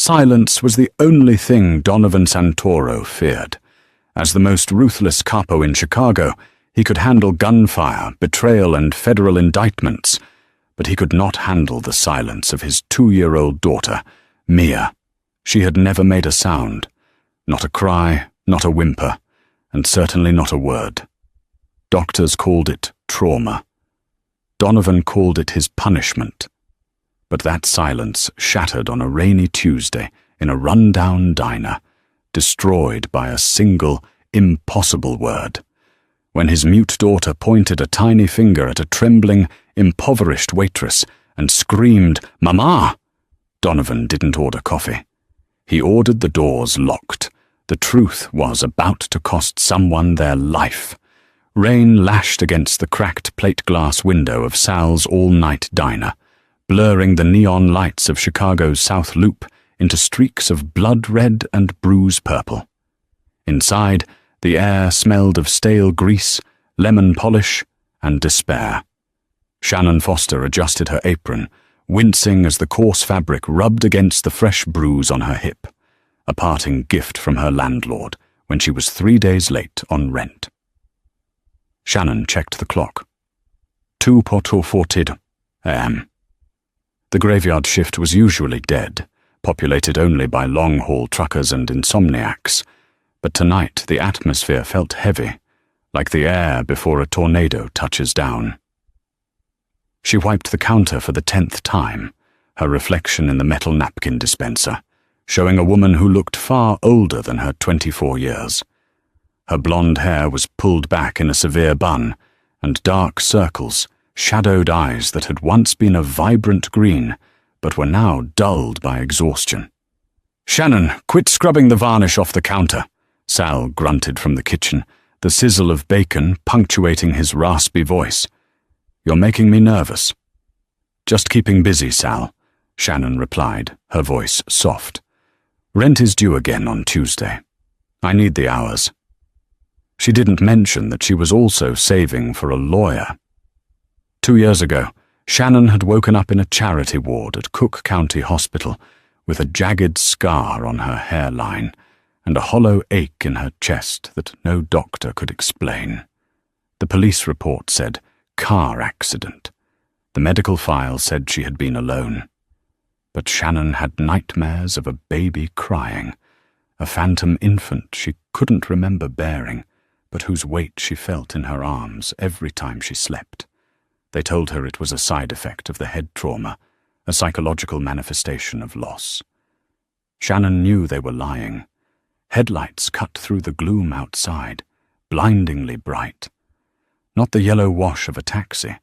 Silence was the only thing Donovan Santoro feared. As the most ruthless capo in Chicago, he could handle gunfire, betrayal, and federal indictments, but he could not handle the silence of his 2-year-old daughter, Mia. She had never made a sound, not a cry, not a whimper, and certainly not a word. Doctors called it trauma. Donovan called it his punishment. But that silence shattered on a rainy Tuesday in a run-down diner, destroyed by a single, impossible word. When his mute daughter pointed a tiny finger at a trembling, impoverished waitress and screamed, "Mama!" Donovan didn't order coffee. He ordered the doors locked. The truth was about to cost someone their life. Rain lashed against the cracked plate glass window of Sal's all-night diner, blurring the neon lights of Chicago's South Loop into streaks of blood-red and bruise-purple. Inside, the air smelled of stale grease, lemon polish, and despair. Shannon Foster adjusted her apron, wincing as the coarse fabric rubbed against the fresh bruise on her hip, a parting gift from her landlord when she was 3 days late on rent. Shannon checked the clock. 2:40 a.m. The graveyard shift was usually dead, populated only by long-haul truckers and insomniacs, but tonight the atmosphere felt heavy, like the air before a tornado touches down. She wiped the counter for the 10th time, her reflection in the metal napkin dispenser, showing a woman who looked far older than her 24 years. Her blonde hair was pulled back in a severe bun, and dark circles shadowed eyes that had once been a vibrant green, but were now dulled by exhaustion. "Shannon, quit scrubbing the varnish off the counter," Sal grunted from the kitchen, the sizzle of bacon punctuating his raspy voice. "You're making me nervous." "Just keeping busy, Sal," Shannon replied, her voice soft. "Rent is due again on Tuesday. I need the hours." She didn't mention that she was also saving for a lawyer. 2 years ago, Shannon had woken up in a charity ward at Cook County Hospital with a jagged scar on her hairline and a hollow ache in her chest that no doctor could explain. The police report said car accident. The medical file said she had been alone. But Shannon had nightmares of a baby crying, a phantom infant she couldn't remember bearing, but whose weight she felt in her arms every time she slept. They told her it was a side effect of the head trauma, a psychological manifestation of loss. Shannon knew they were lying. Headlights cut through the gloom outside, blindingly bright. Not the yellow wash of a taxi,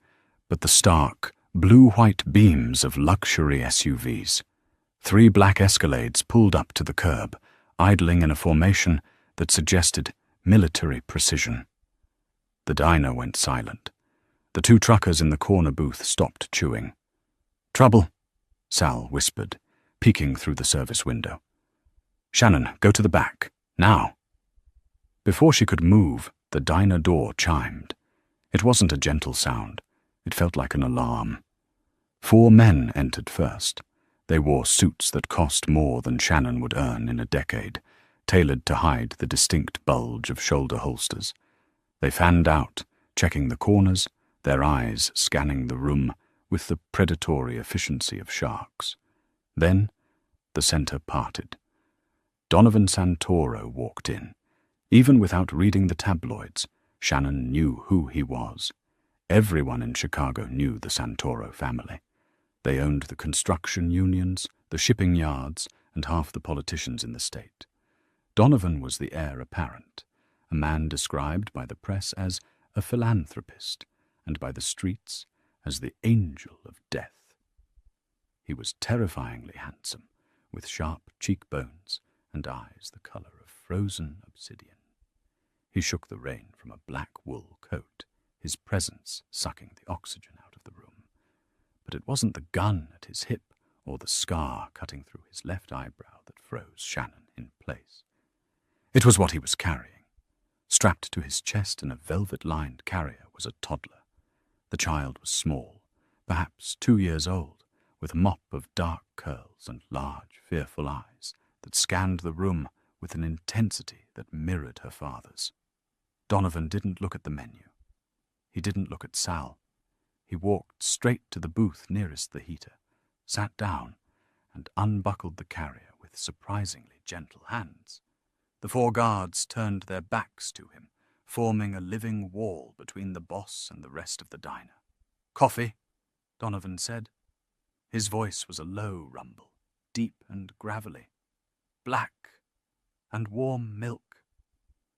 but the stark, blue-white beams of luxury SUVs. 3 black Escalades pulled up to the curb, idling in a formation that suggested military precision. The diner went silent. The 2 truckers in the corner booth stopped chewing. "Trouble," Sal whispered, peeking through the service window. "Shannon, go to the back, now." Before she could move, the diner door chimed. It wasn't a gentle sound. It felt like an alarm. 4 men entered first. They wore suits that cost more than Shannon would earn in a decade, tailored to hide the distinct bulge of shoulder holsters. They fanned out, checking the corners, their eyes scanning the room with the predatory efficiency of sharks. Then the center parted. Donovan Santoro walked in. Even without reading the tabloids, Shannon knew who he was. Everyone in Chicago knew the Santoro family. They owned the construction unions, the shipping yards, and half the politicians in the state. Donovan was the heir apparent, a man described by the press as a philanthropist, and by the streets as the angel of death. He was terrifyingly handsome, with sharp cheekbones and eyes the color of frozen obsidian. He shook the rain from a black wool coat, his presence sucking the oxygen out of the room. But it wasn't the gun at his hip or the scar cutting through his left eyebrow that froze Shannon in place. It was what he was carrying. Strapped to his chest in a velvet-lined carrier was a toddler. The child was small, perhaps 2 years old, with a mop of dark curls and large, fearful eyes that scanned the room with an intensity that mirrored her father's. Donovan didn't look at the menu. He didn't look at Sal. He walked straight to the booth nearest the heater, sat down, and unbuckled the carrier with surprisingly gentle hands. The 4 guards turned their backs to him, forming a living wall between the boss and the rest of the diner. "Coffee," Donovan said. His voice was a low rumble, deep and gravelly. "Black, and warm milk."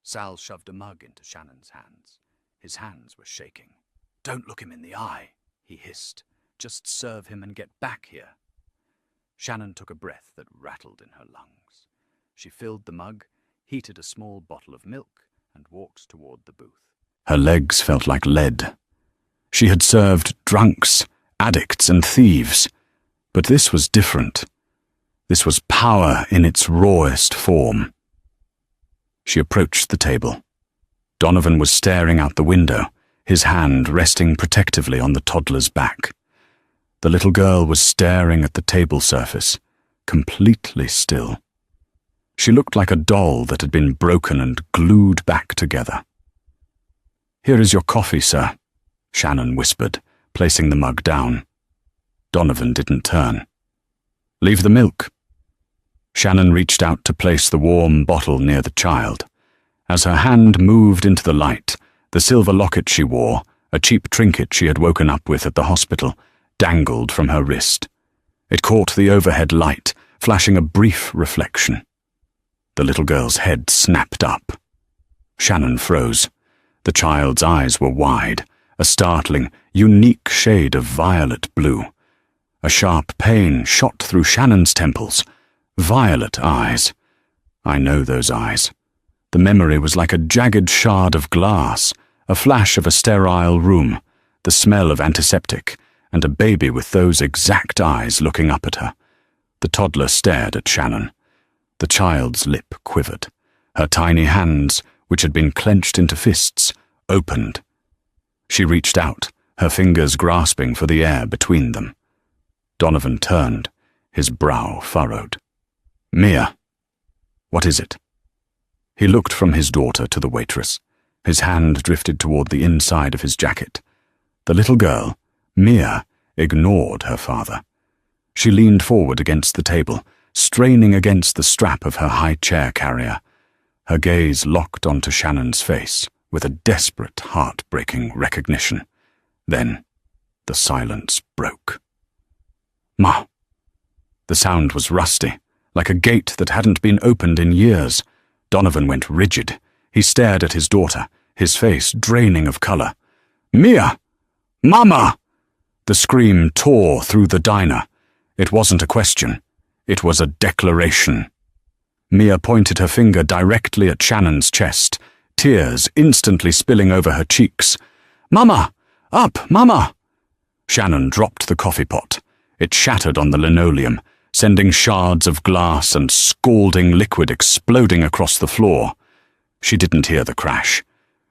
Sal shoved a mug into Shannon's hands. His hands were shaking. "Don't look him in the eye," he hissed. "Just serve him and get back here." Shannon took a breath that rattled in her lungs. She filled the mug, heated a small bottle of milk, and walked toward the booth. Her legs felt like lead. She had served drunks, addicts, and thieves. But this was different. This was power in its rawest form. She approached the table. Donovan was staring out the window, his hand resting protectively on the toddler's back. The little girl was staring at the table surface, completely still. She looked like a doll that had been broken and glued back together. "Here is your coffee, sir," Shannon whispered, placing the mug down. Donovan didn't turn. "Leave the milk." Shannon reached out to place the warm bottle near the child. As her hand moved into the light, the silver locket she wore, a cheap trinket she had woken up with at the hospital, dangled from her wrist. It caught the overhead light, flashing a brief reflection. The little girl's head snapped up. Shannon froze. The child's eyes were wide, a startling, unique shade of violet blue. A sharp pain shot through Shannon's temples. Violet eyes. I know those eyes. The memory was like a jagged shard of glass, a flash of a sterile room, the smell of antiseptic, and a baby with those exact eyes looking up at her. The toddler stared at Shannon. The child's lip quivered. Her tiny hands, which had been clenched into fists, opened. She reached out, her fingers grasping for the air between them. Donovan turned, his brow furrowed. "Mia, what is it?" He looked from his daughter to the waitress. His hand drifted toward the inside of his jacket. The little girl, Mia, ignored her father. She leaned forward against the table, straining against the strap of her high chair carrier. Her gaze locked onto Shannon's face with a desperate, heart-breaking recognition. Then the silence broke. "Ma." The sound was rusty, like a gate that hadn't been opened in years. Donovan went rigid. He stared at his daughter, his face draining of color. "Mia! Mama!" The scream tore through the diner. It wasn't a question. It was a declaration. Mia pointed her finger directly at Shannon's chest, tears instantly spilling over her cheeks. "Mama! Up, Mama!" Shannon dropped the coffee pot. It shattered on the linoleum, sending shards of glass and scalding liquid exploding across the floor. She didn't hear the crash.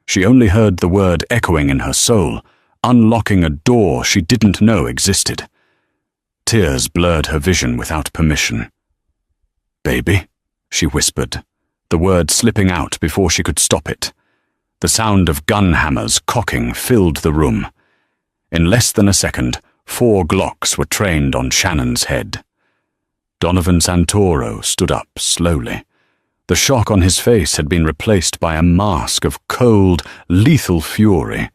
She only heard the word echoing in her soul, unlocking a door she didn't know existed. Tears blurred her vision without permission. "Baby," she whispered, the word slipping out before she could stop it. The sound of gun hammers cocking filled the room. In less than a second, 4 Glocks were trained on Shannon's head. Donovan Santoro stood up slowly. The shock on his face had been replaced by a mask of cold, lethal fury.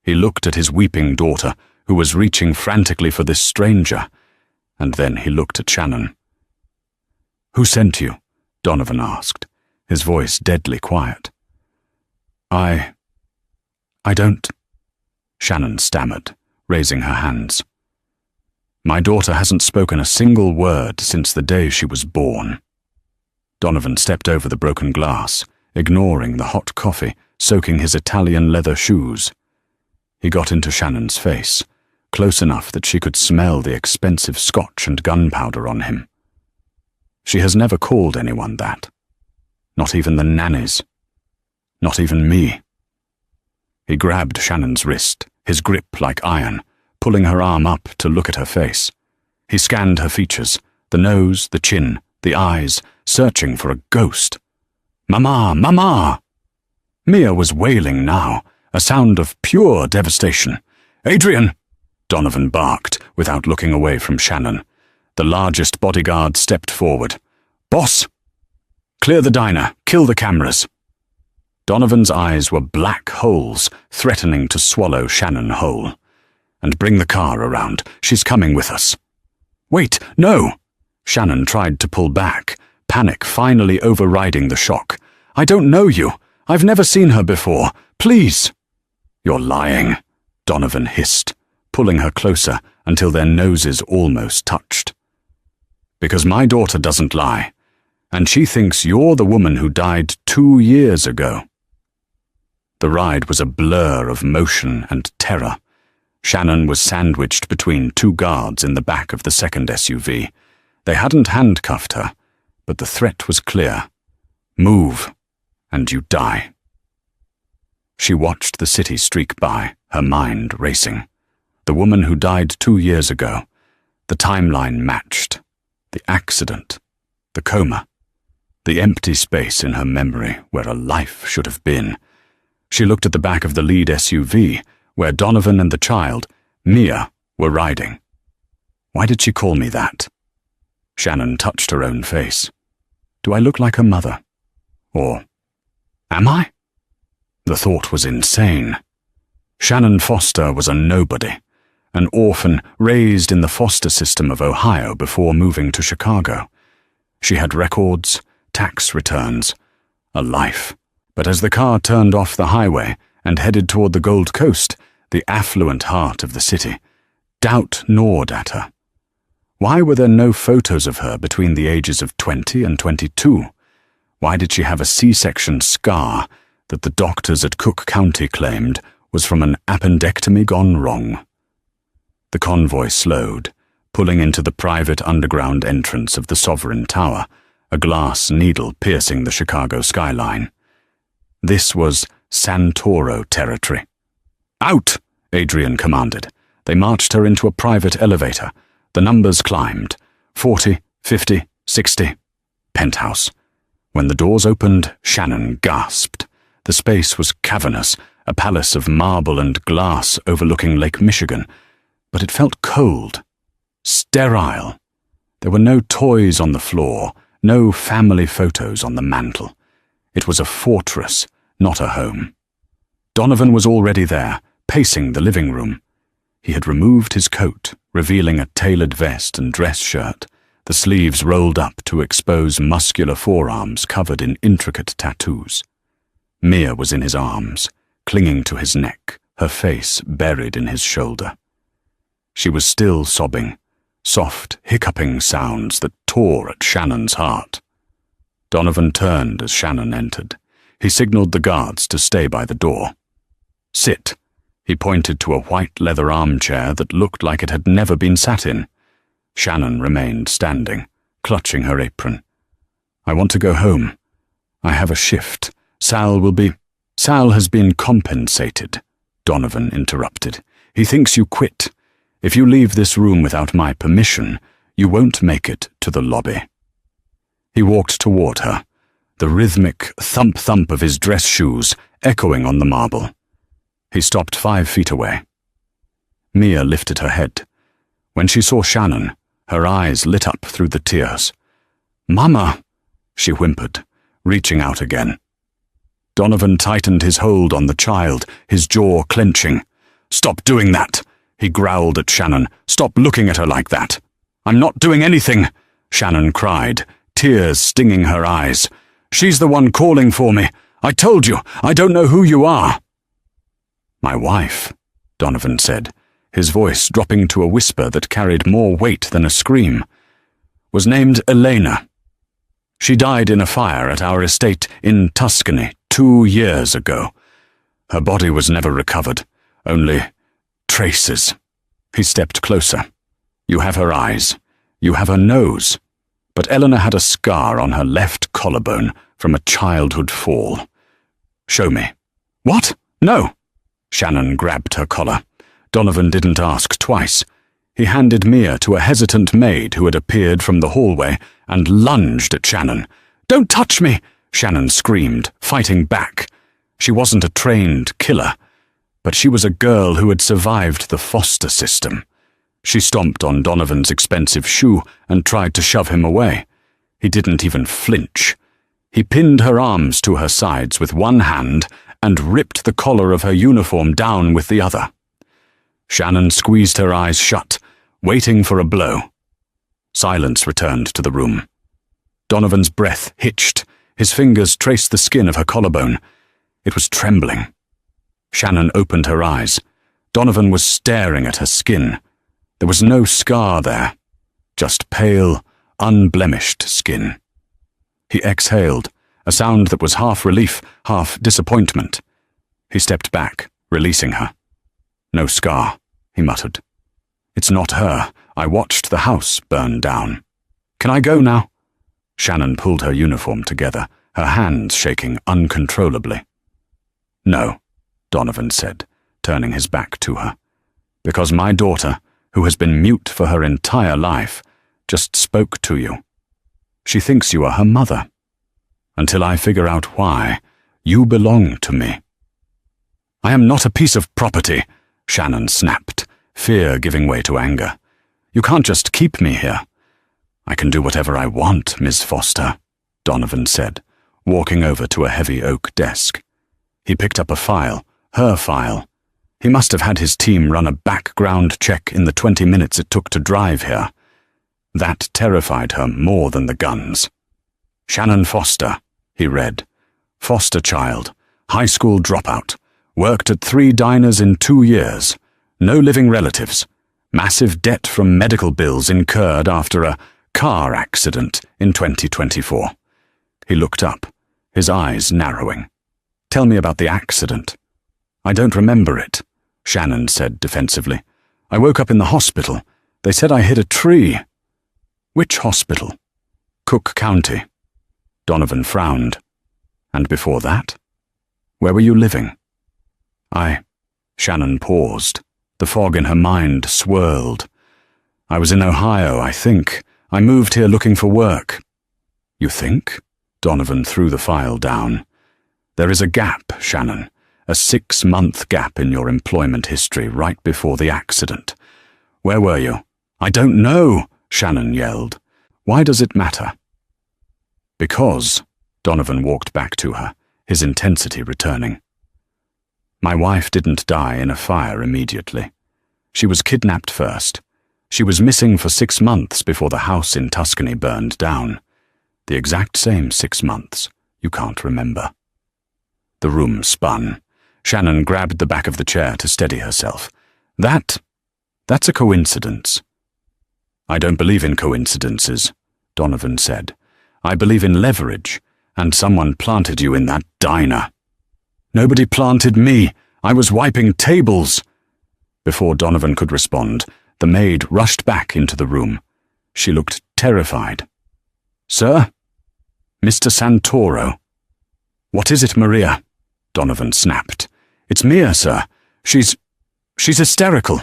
He looked at his weeping daughter, who was reaching frantically for this stranger, and then he looked at Shannon. "Who sent you?" Donovan asked, his voice deadly quiet. I don't," Shannon stammered, raising her hands. "My daughter hasn't spoken a single word since the day she was born." Donovan stepped over the broken glass, ignoring the hot coffee soaking his Italian leather shoes. He got into Shannon's face, close enough that she could smell the expensive scotch and gunpowder on him. She has never called anyone that. Not even the nannies. Not even me. He grabbed Shannon's wrist, his grip like iron, pulling her arm up to look at her face. He scanned her features, the nose, the chin, the eyes, searching for a ghost. "Mama! Mama!" Mia was wailing now, a sound of pure devastation. "Adrian!" Donovan barked, without looking away from Shannon. The largest bodyguard stepped forward. "Boss! Clear the diner, kill the cameras." Donovan's eyes were black holes, threatening to swallow Shannon whole. "And bring the car around. She's coming with us." "Wait, no!" Shannon tried to pull back, panic finally overriding the shock. "I don't know you. I've never seen her before. Please." "You're lying," Donovan hissed, pulling her closer until their noses almost touched. "Because my daughter doesn't lie, and she thinks you're the woman who died 2 years ago." The ride was a blur of motion and terror. Shannon was sandwiched between 2 guards in the back of the second SUV. They hadn't handcuffed her, but the threat was clear. Move, and you die. She watched the city streak by, her mind racing. The woman who died 2 years ago. The timeline matched. The accident. The coma. The empty space in her memory where a life should have been. She looked at the back of the lead SUV, where Donovan and the child, Mia, were riding. Why did she call me that? Shannon touched her own face. Do I look like her mother? Or, am I? The thought was insane. Shannon Foster was a nobody, an orphan raised in the foster system of Ohio before moving to Chicago. She had records, tax returns, a life. But as the car turned off the highway and headed toward the Gold Coast, the affluent heart of the city, doubt gnawed at her. Why were there no photos of her between the ages of 20 and 22? Why did she have a C-section scar that the doctors at Cook County claimed was from an appendectomy gone wrong? The convoy slowed, pulling into the private underground entrance of the Sovereign Tower, a glass needle piercing the Chicago skyline. This was Santoro territory. "Out!" Adrian commanded. They marched her into a private elevator. The numbers climbed. 40, 50, 60. Penthouse. When the doors opened, Shannon gasped. The space was cavernous, a palace of marble and glass overlooking Lake Michigan. But it felt cold. Sterile. There were no toys on the floor, no family photos on the mantel. It was a fortress, not a home. Donovan was already there, pacing the living room. He had removed his coat, revealing a tailored vest and dress shirt, the sleeves rolled up to expose muscular forearms covered in intricate tattoos. Mia was in his arms, clinging to his neck, her face buried in his shoulder. She was still sobbing, soft, hiccuping sounds that tore at Shannon's heart. Donovan turned as Shannon entered. He signaled the guards to stay by the door. "Sit." He pointed to a white leather armchair that looked like it had never been sat in. Shannon remained standing, clutching her apron. "I want to go home. I have a shift. Sal has been compensated," Donovan interrupted. "He thinks you quit. If you leave this room without my permission, you won't make it to the lobby." He walked toward her, the rhythmic thump-thump of his dress shoes echoing on the marble. He stopped 5 feet away. Mia lifted her head. When she saw Shannon, her eyes lit up through the tears. "Mama," she whimpered, reaching out again. Donovan tightened his hold on the child, his jaw clenching. "Stop doing that," he growled at Shannon. "Stop looking at her like that." "I'm not doing anything," Shannon cried, tears stinging her eyes. "She's the one calling for me. I told you, I don't know who you are." "My wife," Donovan said, his voice dropping to a whisper that carried more weight than a scream, "was named Elena. She died in a fire at our estate in Tuscany 2 years ago. Her body was never recovered, only traces." He stepped closer. "You have her eyes. You have her nose. But Eleanor had a scar on her left collarbone from a childhood fall. Show me." "What? No!" Shannon grabbed her collar. Donovan didn't ask twice. He handed Mia to a hesitant maid who had appeared from the hallway and lunged at Shannon. "Don't touch me!" Shannon screamed, fighting back. She wasn't a trained killer, but she was a girl who had survived the foster system. She stomped on Donovan's expensive shoe and tried to shove him away. He didn't even flinch. He pinned her arms to her sides with one hand and ripped the collar of her uniform down with the other. Shannon squeezed her eyes shut, waiting for a blow. Silence returned to the room. Donovan's breath hitched. His fingers traced the skin of her collarbone. It was trembling. Shannon opened her eyes. Donovan was staring at her skin. There was no scar there, just pale, unblemished skin. He exhaled, a sound that was half relief, half disappointment. He stepped back, releasing her. "No scar," he muttered. "It's not her. I watched the house burn down. Can I go now?" Shannon pulled her uniform together, her hands shaking uncontrollably. "No," Donovan said, turning his back to her, "because my daughter, who has been mute for her entire life, just spoke to you. She thinks you are her mother. Until I figure out why, you belong to me." "I am not a piece of property," Shannon snapped, fear giving way to anger. "You can't just keep me here." "I can do whatever I want, Miss Foster," Donovan said, walking over to a heavy oak desk. He picked up a file, her file. He must have had his team run a background check in the 20 minutes it took to drive here. That terrified her more than the guns. "Shannon Foster," he read. "Foster child, high school dropout, worked at 3 diners in 2 years, no living relatives, massive debt from medical bills incurred after a car accident in 2024. He looked up, his eyes narrowing. "Tell me about the accident." "I don't remember it," Shannon said defensively. "I woke up in the hospital. They said I hit a tree." "Which hospital?" "Cook County." Donovan frowned. "And before that? Where were you living?" Shannon paused. The fog in her mind swirled. "I was in Ohio, I think. I moved here looking for work." "You think?" Donovan threw the file down. "There is a gap, Shannon. A 6-month gap in your employment history right before the accident. Where were you?" "I don't know," Shannon yelled. "Why does it matter?" "Because," Donovan walked back to her, his intensity returning. "My wife didn't die in a fire immediately. She was kidnapped first. She was missing for 6 months before the house in Tuscany burned down. The exact same 6 months. You can't remember." The room spun. Shannon grabbed the back of the chair to steady herself. That's a coincidence." "I don't believe in coincidences," Donovan said. "I believe in leverage, and someone planted you in that diner." "Nobody planted me. I was wiping tables." Before Donovan could respond, the maid rushed back into the room. She looked terrified. "Sir?" "Mr. Santoro." "What is it, Maria?" Donovan snapped. "It's Mia, sir. She's hysterical.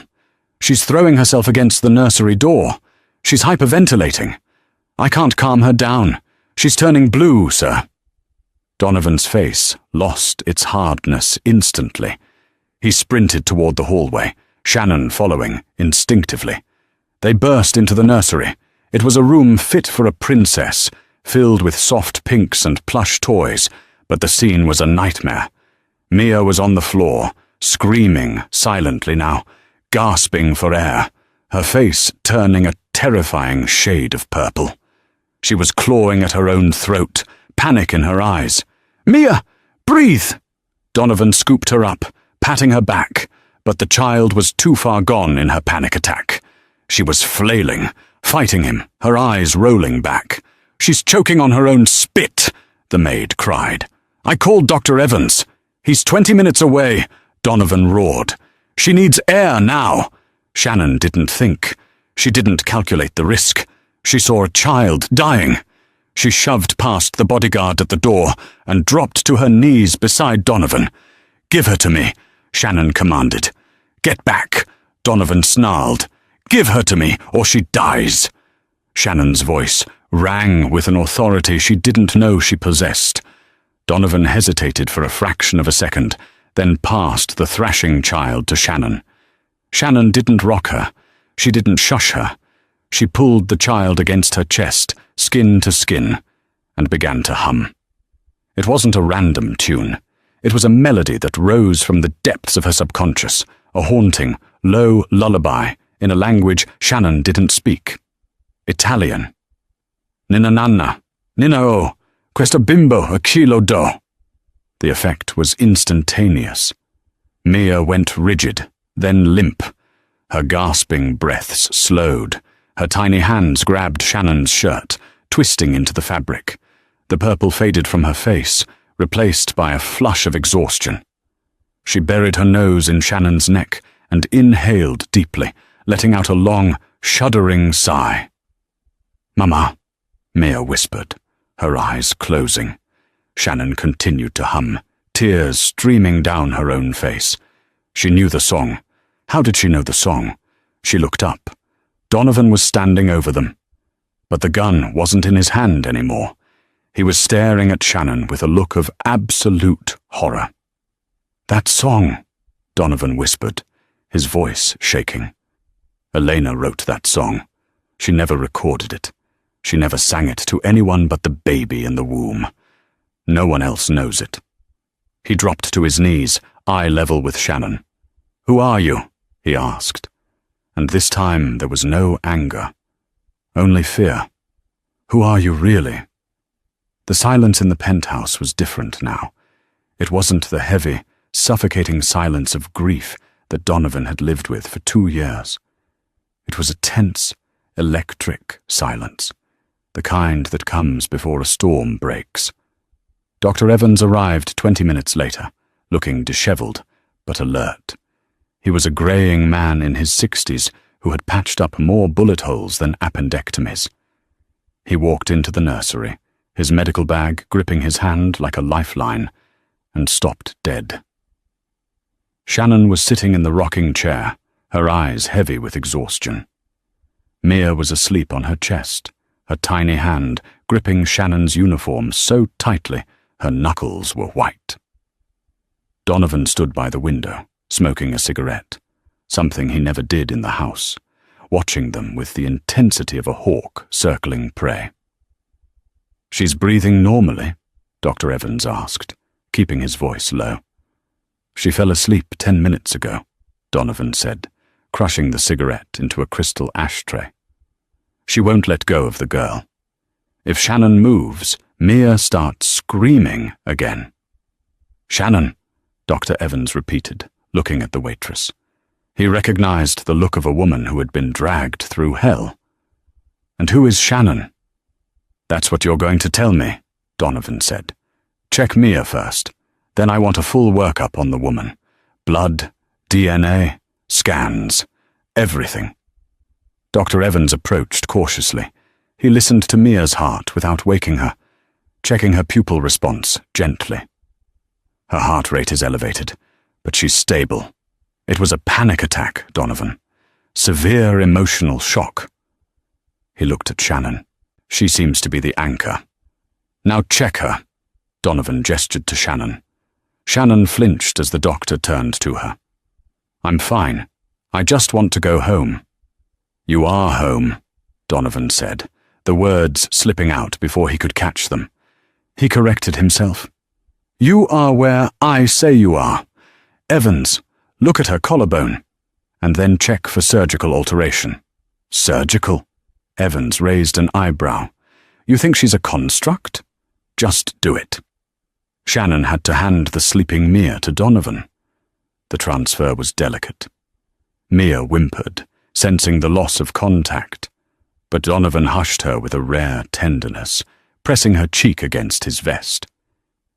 She's throwing herself against the nursery door. She's hyperventilating. I can't calm her down. She's turning blue, sir." Donovan's face lost its hardness instantly. He sprinted toward the hallway, Shannon following instinctively. They burst into the nursery. It was a room fit for a princess, filled with soft pinks and plush toys, but the scene was a nightmare. Mia was on the floor, screaming silently now, gasping for air, her face turning a terrifying shade of purple. She was clawing at her own throat, panic in her eyes. "Mia, breathe!" Donovan scooped her up, patting her back, but the child was too far gone in her panic attack. She was flailing, fighting him, her eyes rolling back. "She's choking on her own spit," the maid cried. "I called Dr. Evans. He's 20 minutes away," Donovan roared. "She needs air now." Shannon didn't think. She didn't calculate the risk. She saw a child dying. She shoved past the bodyguard at the door and dropped to her knees beside Donovan. "Give her to me," Shannon commanded. "Get back," Donovan snarled. Give her to me, or she dies." Shannon's voice rang with an authority she didn't know she possessed. Donovan hesitated for a fraction of a second, then passed the thrashing child to Shannon. Shannon didn't rock her. She didn't shush her. She pulled the child against her chest, skin to skin, and began to hum. It wasn't a random tune. It was a melody that rose from the depths of her subconscious, a haunting, low lullaby in a language Shannon didn't speak. Italian. "Ninna nanna, ninna o, questo bimbo a chilo do." The effect was instantaneous. Mia went rigid, then limp. Her gasping breaths slowed. Her tiny hands grabbed Shannon's shirt, twisting into the fabric. The purple faded from her face, replaced by a flush of exhaustion. She buried her nose in Shannon's neck and inhaled deeply, letting out a long, shuddering sigh. "Mama," Mia whispered, her eyes closing. Shannon continued to hum, tears streaming down her own face. She knew the song. How did she know the song? She looked up. Donovan was standing over them. But the gun wasn't in his hand anymore. He was staring at Shannon with a look of absolute horror. "That song," Donovan whispered, his voice shaking. Elena wrote that song. She never recorded it. She never sang it to anyone but the baby in the womb. No one else knows it. He dropped to his knees, eye level with Shannon. "Who are you?" he asked. And this time there was no anger, only fear. "Who are you really?" The silence in the penthouse was different now. It wasn't the heavy, suffocating silence of grief that Donovan had lived with for 2 years. It was a tense, electric silence, the kind that comes before a storm breaks. Dr. Evans arrived 20 minutes later, looking disheveled but alert. He was a graying man in his 60s who had patched up more bullet holes than appendectomies. He walked into the nursery, his medical bag gripping his hand like a lifeline, and stopped dead. Shannon was sitting in the rocking chair, her eyes heavy with exhaustion. Mia was asleep on her chest, her tiny hand gripping Shannon's uniform so tightly her knuckles were white. Donovan stood by the window, smoking a cigarette, something he never did in the house, watching them with the intensity of a hawk circling prey. "She's breathing normally?" Dr. Evans asked, keeping his voice low. "She fell asleep 10 minutes ago," Donovan said, crushing the cigarette into a crystal ashtray. "She won't let go of the girl. If Shannon moves, Mia starts screaming again." "Shannon," Dr. Evans repeated, looking at the waitress. He recognized the look of a woman who had been dragged through hell. "And who is Shannon?" "That's what you're going to tell me," Donovan said. "Check Mia first. Then I want a full workup on the woman. Blood, DNA, scans, everything." Dr. Evans approached cautiously. He listened to Mia's heart without waking her, checking her pupil response gently. "Her heart rate is elevated, but she's stable. It was a panic attack, Donovan. Severe emotional shock." He looked at Shannon. "She seems to be the anchor. Now check her." Donovan gestured to Shannon. Shannon flinched as the doctor turned to her. "I'm fine. I just want to go home." "You are home," Donovan said, the words slipping out before he could catch them. He corrected himself. "You are where I say you are. Evans, look at her collarbone, and then check for surgical alteration." "Surgical?" Evans raised an eyebrow. "You think she's a construct? Just do it." Shannon had to hand the sleeping Mia to Donovan. The transfer was delicate. Mia whimpered, sensing the loss of contact, but Donovan hushed her with a rare tenderness, pressing her cheek against his vest.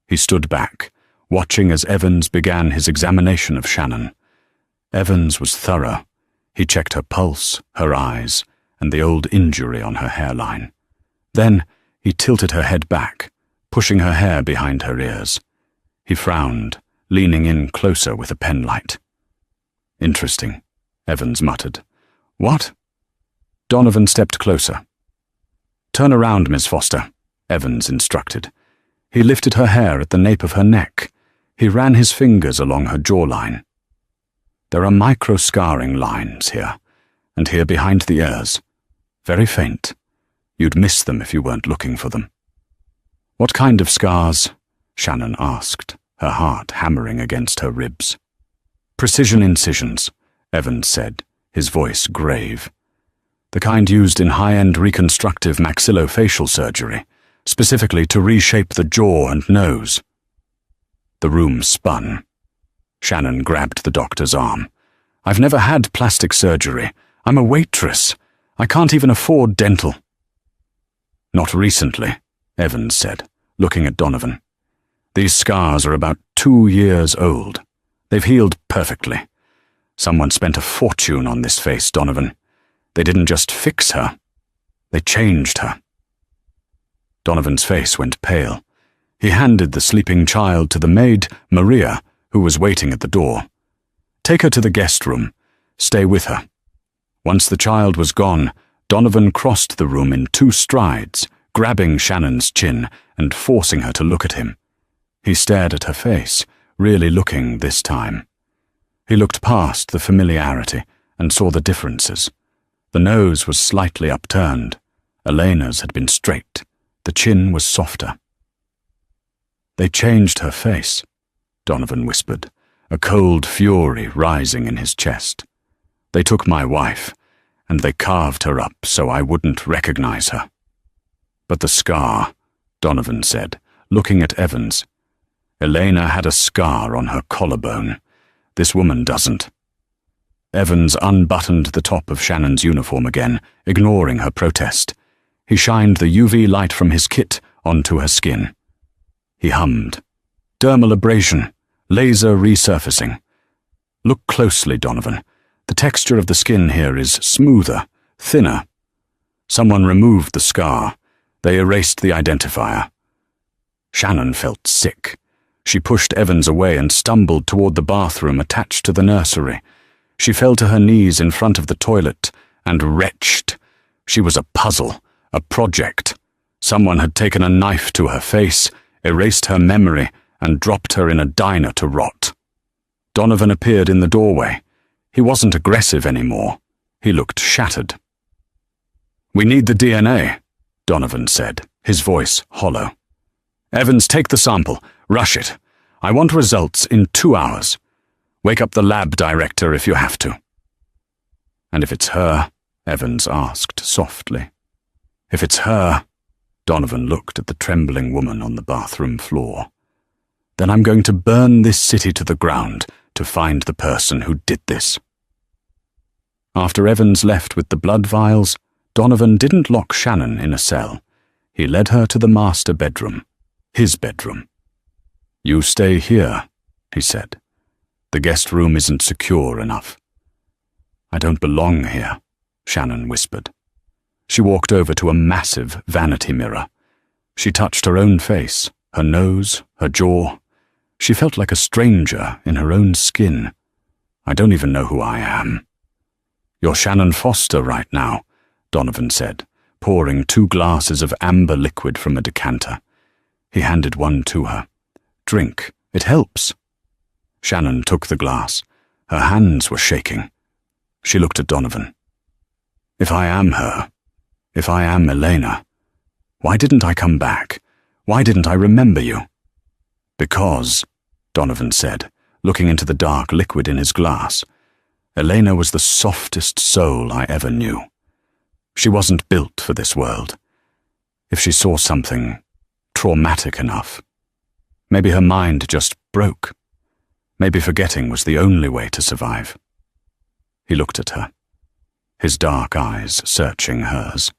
He stood back, watching as Evans began his examination of Shannon. Evans was thorough. He checked her pulse, her eyes, and the old injury on her hairline. Then he tilted her head back, pushing her hair behind her ears. He frowned, leaning in closer with a penlight. "Interesting," Evans muttered. What? Donovan stepped closer. Turn around, Miss Foster, Evans instructed. He lifted her hair at the nape of her neck. He ran his fingers along her jawline. There are micro-scarring lines here, and here behind the ears. Very faint. You'd miss them if you weren't looking for them. What kind of scars? Shannon asked, her heart hammering against her ribs. Precision incisions, Evans said, his voice grave. The kind used in high-end reconstructive maxillofacial surgery, specifically to reshape the jaw and nose. The room spun. Shannon grabbed the doctor's arm. I've never had plastic surgery. I'm a waitress. I can't even afford dental. Not recently, Evans said, looking at Donovan. These scars are about 2 years old. They've healed perfectly. Someone spent a fortune on this face, Donovan. They didn't just fix her. They changed her. Donovan's face went pale. He handed the sleeping child to the maid, Maria, who was waiting at the door. Take her to the guest room. Stay with her. Once the child was gone, Donovan crossed the room in 2 strides, grabbing Shannon's chin and forcing her to look at him. He stared at her face, really looking this time. He looked past the familiarity and saw the differences. The nose was slightly upturned. Elena's had been straight. The chin was softer. They changed her face, Donovan whispered, a cold fury rising in his chest. They took my wife, and they carved her up so I wouldn't recognize her. But the scar, Donovan said, looking at Evans. Elena had a scar on her collarbone. This woman doesn't. Evans unbuttoned the top of Shannon's uniform again, ignoring her protest. He shined the UV light from his kit onto her skin. He hummed. Dermal abrasion, laser resurfacing. Look closely, Donovan. The texture of the skin here is smoother, thinner. Someone removed the scar. They erased the identifier. Shannon felt sick. She pushed Evans away and stumbled toward the bathroom attached to the nursery. She fell to her knees in front of the toilet and retched. She was a puzzle, a project. Someone had taken a knife to her face, erased her memory, and dropped her in a diner to rot. Donovan appeared in the doorway. He wasn't aggressive anymore. He looked shattered. We need the DNA, Donovan said, his voice hollow. Evans, take the sample. Rush it. I want results in 2 hours. Wake up the lab director if you have to. And if it's her, Evans asked softly. If it's her, Donovan looked at the trembling woman on the bathroom floor. Then I'm going to burn this city to the ground to find the person who did this. After Evans left with the blood vials, Donovan didn't lock Shannon in a cell. He led her to the master bedroom, his bedroom. You stay here, he said. The guest room isn't secure enough. I don't belong here, Shannon whispered. She walked over to a massive vanity mirror. She touched her own face, her nose, her jaw. She felt like a stranger in her own skin. I don't even know who I am. You're Shannon Foster right now, Donovan said, pouring 2 glasses of amber liquid from a decanter. He handed one to her. Drink, it helps. Shannon took the glass. Her hands were shaking. She looked at Donovan. If I am her, if I am Elena, why didn't I come back? Why didn't I remember you? Because, Donovan said, looking into the dark liquid in his glass, Elena was the softest soul I ever knew. She wasn't built for this world. If she saw something traumatic enough, maybe her mind just broke. Maybe forgetting was the only way to survive. He looked at her, his dark eyes searching hers.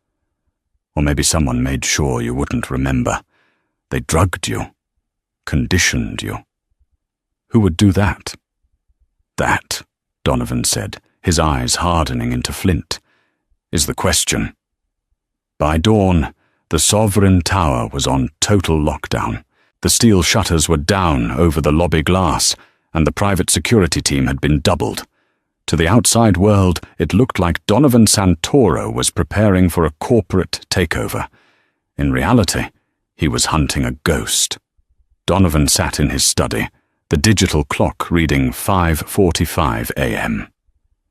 Or maybe someone made sure you wouldn't remember. They drugged you, conditioned you. Who would do that? That, Donovan said, his eyes hardening into flint, is the question. By dawn, the Sovereign Tower was on total lockdown. The steel shutters were down over the lobby glass, and the private security team had been doubled. To the outside world, it looked like Donovan Santoro was preparing for a corporate takeover. In reality, he was hunting a ghost. Donovan sat in his study, the digital clock reading 5:45 a.m.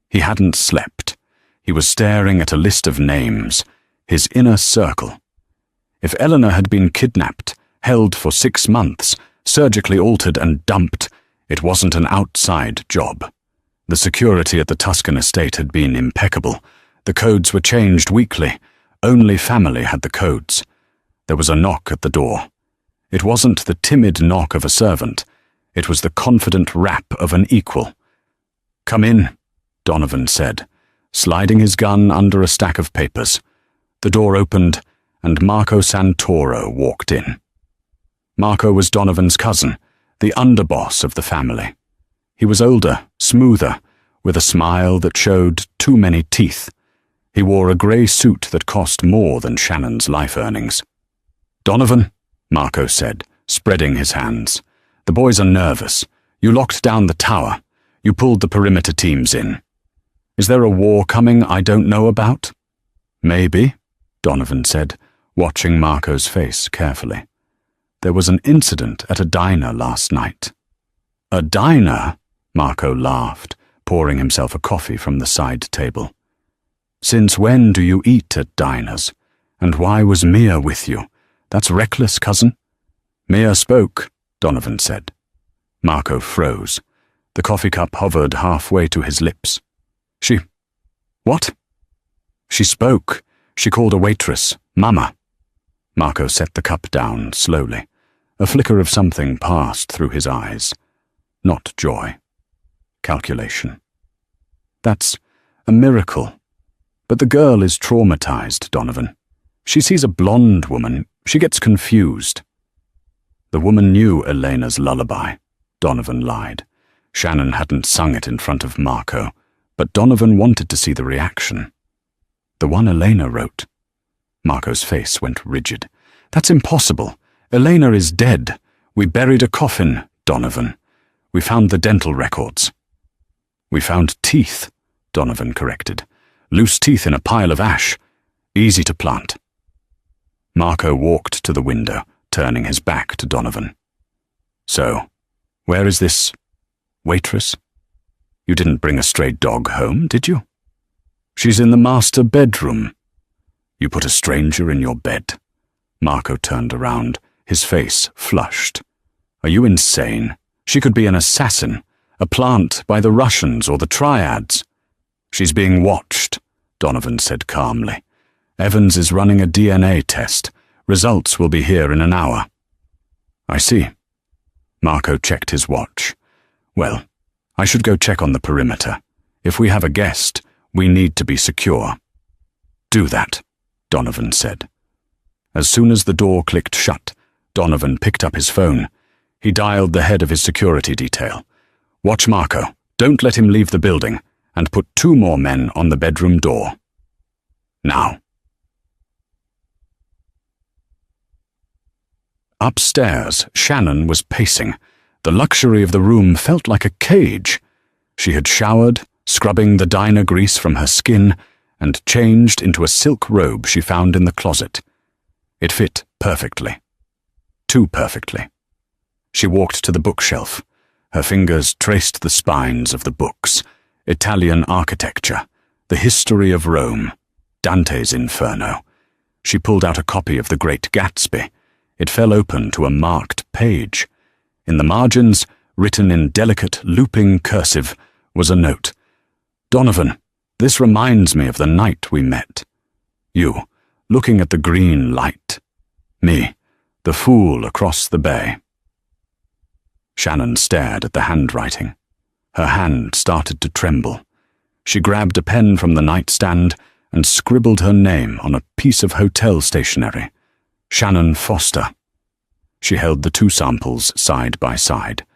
He hadn't slept. He was staring at a list of names, his inner circle. If Eleanor had been kidnapped, held for 6 months, surgically altered and dumped, it wasn't an outside job. The security at the Tuscan estate had been impeccable. The codes were changed weekly. Only family had the codes. There was a knock at the door. It wasn't the timid knock of a servant. It was the confident rap of an equal. "Come in," Donovan said, sliding his gun under a stack of papers. The door opened, and Marco Santoro walked in. Marco was Donovan's cousin, the underboss of the family. He was older, smoother, with a smile that showed too many teeth. He wore a grey suit that cost more than Shannon's life earnings. "Donovan," Marco said, spreading his hands. "The boys are nervous. You locked down the tower. You pulled the perimeter teams in. Is there a war coming I don't know about?" "Maybe," Donovan said, watching Marco's face carefully. "There was an incident at a diner last night." "A diner?" Marco laughed, pouring himself a coffee from the side table. "Since when do you eat at diners? And why was Mia with you? That's reckless, cousin." "Mia spoke," Donovan said. Marco froze. The coffee cup hovered halfway to his lips. "She... what?" "She spoke. She called a waitress Mama." Marco set the cup down slowly. A flicker of something passed through his eyes. Not joy. Calculation. "That's a miracle. But the girl is traumatized, Donovan. She sees a blonde woman. She gets confused." "The woman knew Elena's lullaby," Donovan lied. Shannon hadn't sung it in front of Marco, but Donovan wanted to see the reaction. "The one Elena wrote." Marco's face went rigid. "That's impossible. Elena is dead. We buried a coffin, Donovan. We found the dental records." "We found teeth," Donovan corrected. "Loose teeth in a pile of ash. Easy to plant." Marco walked to the window, turning his back to Donovan. "So, where is this waitress? You didn't bring a stray dog home, did you?" "She's in the master bedroom." "You put a stranger in your bed?" Marco turned around, his face flushed. "Are you insane? She could be an assassin, a plant by the Russians or the Triads." "She's being watched," Donovan said calmly. "Evans is running a DNA test. Results will be here in an hour." "I see." Marco checked his watch. "Well, I should go check on the perimeter. If we have a guest, we need to be secure." "Do that," Donovan said. As soon as the door clicked shut, Donovan picked up his phone. He dialed the head of his security detail. "Watch Marco. Don't let him leave the building. And put 2 more men on the bedroom door. Now." Upstairs, Shannon was pacing. The luxury of the room felt like a cage. She had showered, scrubbing the diner grease from her skin, and changed into a silk robe she found in the closet. It fit perfectly. Too perfectly. She walked to the bookshelf. Her fingers traced the spines of the books. Italian architecture, the history of Rome, Dante's Inferno. She pulled out a copy of The Great Gatsby. It fell open to a marked page. In the margins, written in delicate, looping cursive, was a note. "Donovan, this reminds me of the night we met. You, looking at the green light. Me, the fool across the bay." Shannon stared at the handwriting. Her hand started to tremble. She grabbed a pen from the nightstand and scribbled her name on a piece of hotel stationery. Shannon Foster. She held the 2 samples side by side.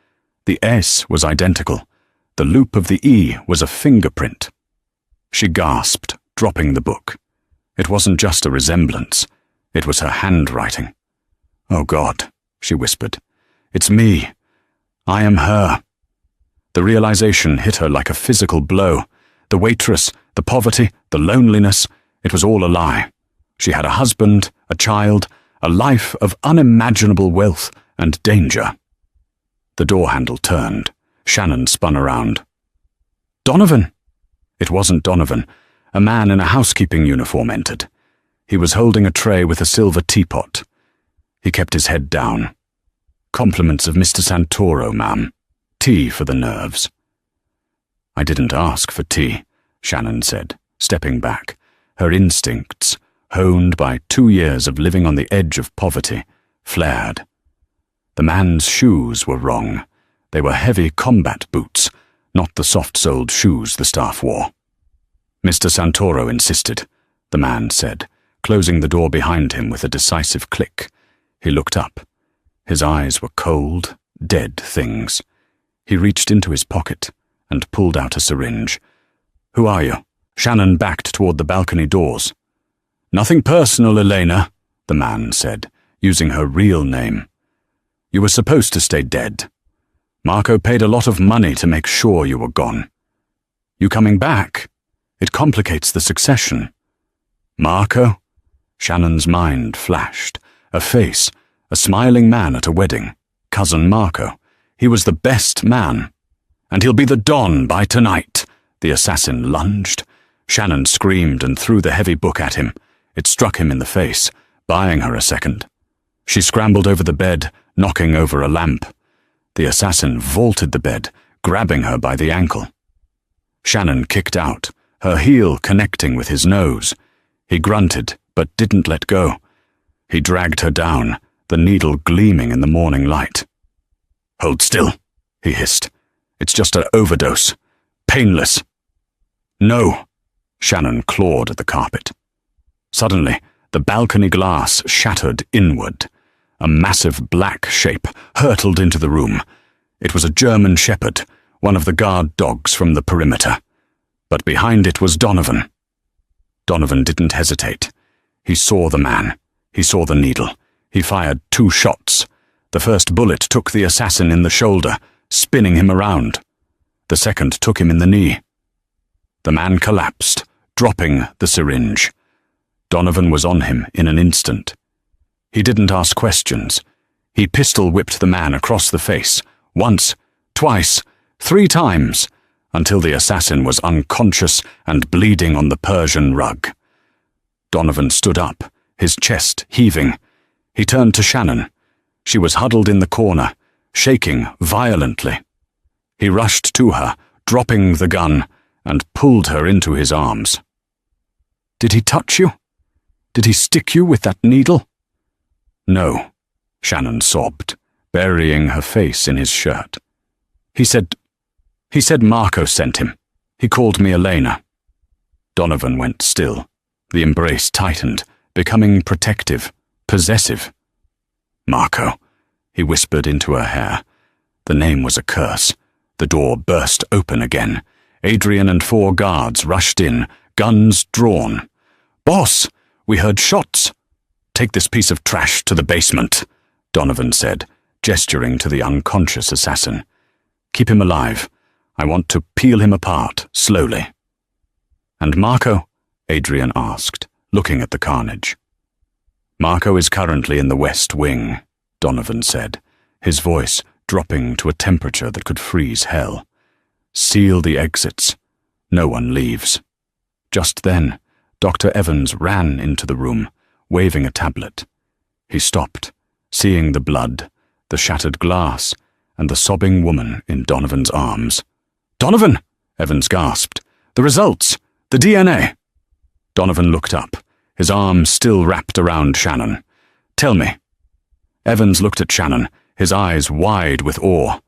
The S was identical. The loop of the E was a fingerprint. She gasped, dropping the book. It wasn't just a resemblance. It was her handwriting. "Oh God," she whispered. "It's me. I am her." The realization hit her like a physical blow. The waitress, the poverty, the loneliness, it was all a lie. She had a husband, a child, a life of unimaginable wealth and danger. The door handle turned. Shannon spun around. "Donovan!" It wasn't Donovan. A man in a housekeeping uniform entered. He was holding a tray with a silver teapot. He kept his head down. "Compliments of Mr. Santoro, ma'am. Tea for the nerves." "I didn't ask for tea," Shannon said, stepping back, her instincts, honed by 2 years of living on the edge of poverty, flared. The man's shoes were wrong. They were heavy combat boots, not the soft-soled shoes the staff wore. "Mr. Santoro insisted," the man said, closing the door behind him with a decisive click. He looked up. His eyes were cold, dead things. He reached into his pocket and pulled out a syringe. "Who are you?" Shannon backed toward the balcony doors. "Nothing personal, Elena," the man said, using her real name. "You were supposed to stay dead. Marco paid a lot of money to make sure you were gone. You coming back? It complicates the succession." "Marco?" Shannon's mind flashed. A face, a smiling man at a wedding. Cousin Marco. He was the best man. "And he'll be the Don by tonight," the assassin lunged. Shannon screamed and threw the heavy book at him. It struck him in the face, buying her a second. She scrambled over the bed, knocking over a lamp. The assassin vaulted the bed, grabbing her by the ankle. Shannon kicked out, her heel connecting with his nose. He grunted, but didn't let go. He dragged her down, the needle gleaming in the morning light. "Hold still," he hissed. "It's just an overdose. Painless." "No." Shannon clawed at the carpet. Suddenly, the balcony glass shattered inward. A massive black shape hurtled into the room. It was a German shepherd, one of the guard dogs from the perimeter. But behind it was Donovan. Donovan didn't hesitate. He saw the man. He saw the needle. He fired 2 shots. The first bullet took the assassin in the shoulder, spinning him around. The second took him in the knee. The man collapsed, dropping the syringe. Donovan was on him in an instant. He didn't ask questions. He pistol-whipped the man across the face, once, twice, 3 times, until the assassin was unconscious and bleeding on the Persian rug. Donovan stood up, his chest heaving. He turned to Shannon. She was huddled in the corner, shaking violently. He rushed to her, dropping the gun, and pulled her into his arms. "Did he touch you? Did he stick you with that needle?" "No," Shannon sobbed, burying her face in his shirt. He said Marco sent him. He called me Elena." Donovan went still. The embrace tightened, becoming protective, possessive. "Marco," he whispered into her hair. The name was a curse. The door burst open again. Adrian and 4 guards rushed in, guns drawn. "Boss, we heard shots." "Take this piece of trash to the basement," Donovan said, gesturing to the unconscious assassin. "Keep him alive. I want to peel him apart, slowly." "And Marco?" Adrian asked, looking at the carnage. "Marco is currently in the West Wing," Donovan said, his voice dropping to a temperature that could freeze hell. "Seal the exits. No one leaves." Just then, Dr. Evans ran into the room, waving a tablet. He stopped, seeing the blood, the shattered glass, and the sobbing woman in Donovan's arms. "Donovan!" Evans gasped. "The results! The DNA!" Donovan looked up, his arms still wrapped around Shannon. "Tell me." Evans looked at Shannon, his eyes wide with awe.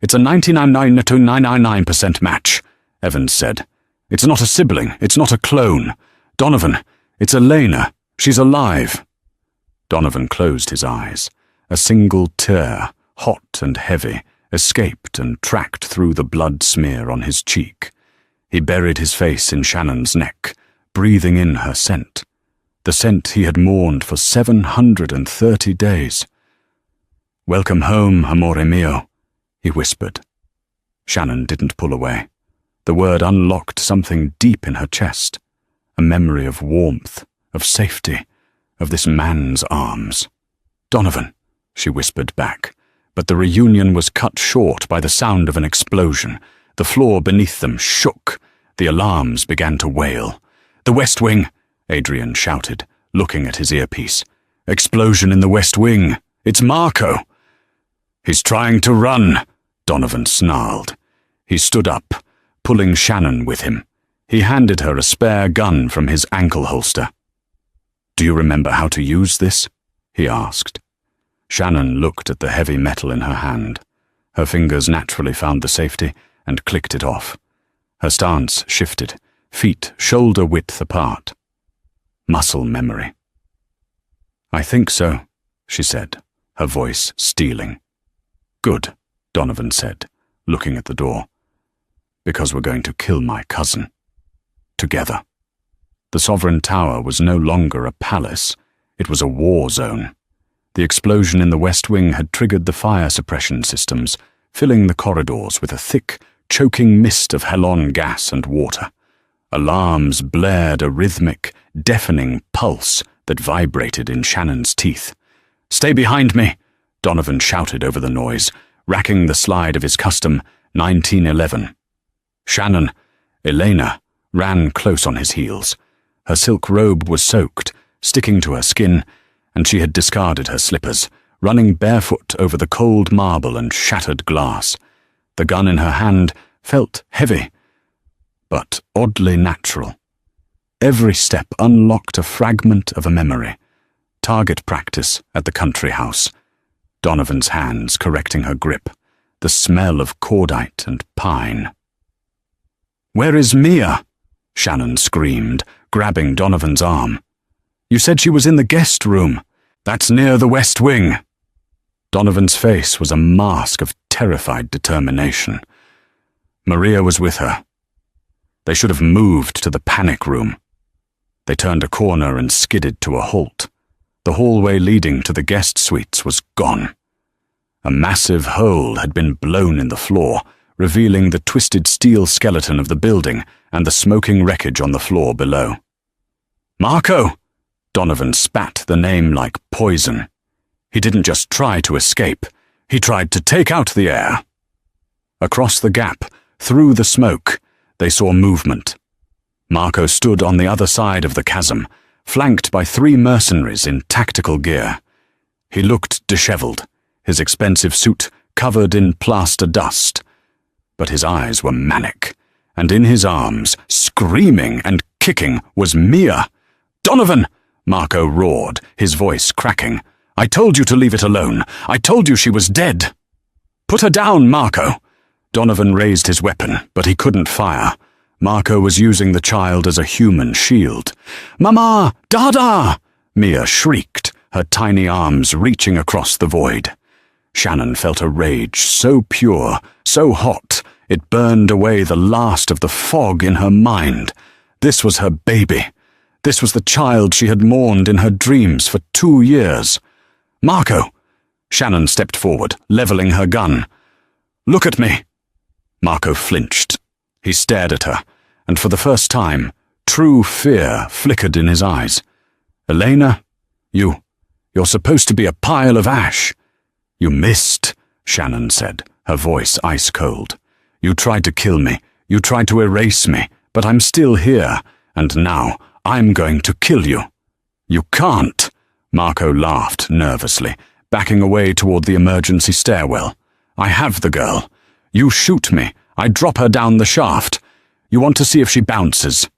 "It's a 99.999% match," Evans said. "It's not a sibling, it's not a clone. Donovan, it's Elena. She's alive." Donovan closed his eyes. A single tear, hot and heavy, escaped and tracked through the blood smear on his cheek. He buried his face in Shannon's neck, breathing in her scent. The scent he had mourned for 730 days. "Welcome home, amore mio," he whispered. Shannon didn't pull away. The word unlocked something deep in her chest, a memory of warmth, of safety, of this man's arms. "Donovan," she whispered back, but the reunion was cut short by the sound of an explosion. The floor beneath them shook. The alarms began to wail. "The West Wing!" Adrian shouted, looking at his earpiece. "Explosion in the West Wing! It's Marco!" "He's trying to run," Donovan snarled. He stood up, pulling Shannon with him. He handed her a spare gun from his ankle holster. "Do you remember how to use this?" he asked. Shannon looked at the heavy metal in her hand. Her fingers naturally found the safety and clicked it off. Her stance shifted, feet shoulder-width apart. Muscle memory. "I think so," she said, her voice steeling. "Good," Donovan said, looking at the door. "Because we're going to kill my cousin. Together." The Sovereign Tower was no longer a palace. It was a war zone. The explosion in the West Wing had triggered the fire suppression systems, filling the corridors with a thick, choking mist of halon gas and water. Alarms blared a rhythmic, deafening pulse that vibrated in Shannon's teeth. "Stay behind me!" Donovan shouted over the noise, racking the slide of his custom 1911. Shannon, Elena, ran close on his heels. Her silk robe was soaked, sticking to her skin, and she had discarded her slippers, running barefoot over the cold marble and shattered glass. The gun in her hand felt heavy, but oddly natural. Every step unlocked a fragment of a memory. Target practice at the country house. Donovan's hands correcting her grip. The smell of cordite and pine. "Where is Mia?" Shannon screamed, grabbing Donovan's arm. "You said she was in the guest room. That's near the West Wing." Donovan's face was a mask of terrified determination. Maria was with her. They should have moved to the panic room. They turned a corner and skidded to a halt. The hallway leading to the guest suites was gone. A massive hole had been blown in the floor, revealing the twisted steel skeleton of the building and the smoking wreckage on the floor below. "Marco!" Donovan spat the name like poison. He didn't just try to escape, he tried to take out the air. Across the gap, through the smoke, they saw movement. Marco stood on the other side of the chasm, flanked by 3 mercenaries in tactical gear. He looked disheveled, his expensive suit covered in plaster dust. But his eyes were manic, and in his arms, screaming and kicking, was Mia. "Donovan!" Marco roared, his voice cracking. "I told you to leave it alone. I told you she was dead." "Put her down, Marco!" Donovan raised his weapon, but he couldn't fire. Marco was using the child as a human shield. "Mama! Dada!" Mia shrieked, her tiny arms reaching across the void. Shannon felt a rage so pure, so hot, it burned away the last of the fog in her mind. This was her baby. This was the child she had mourned in her dreams for 2 years. "Marco!" Shannon stepped forward, leveling her gun. "Look at me!" Marco flinched. He stared at her, and for the first time, true fear flickered in his eyes. "Elena, you're supposed to be a pile of ash." "You missed," Shannon said, her voice ice-cold. "You tried to kill me, you tried to erase me, but I'm still here, and now I'm going to kill you." "You can't," Marco laughed nervously, backing away toward the emergency stairwell. "I have the girl. You shoot me, I drop her down the shaft. You want to see if she bounces."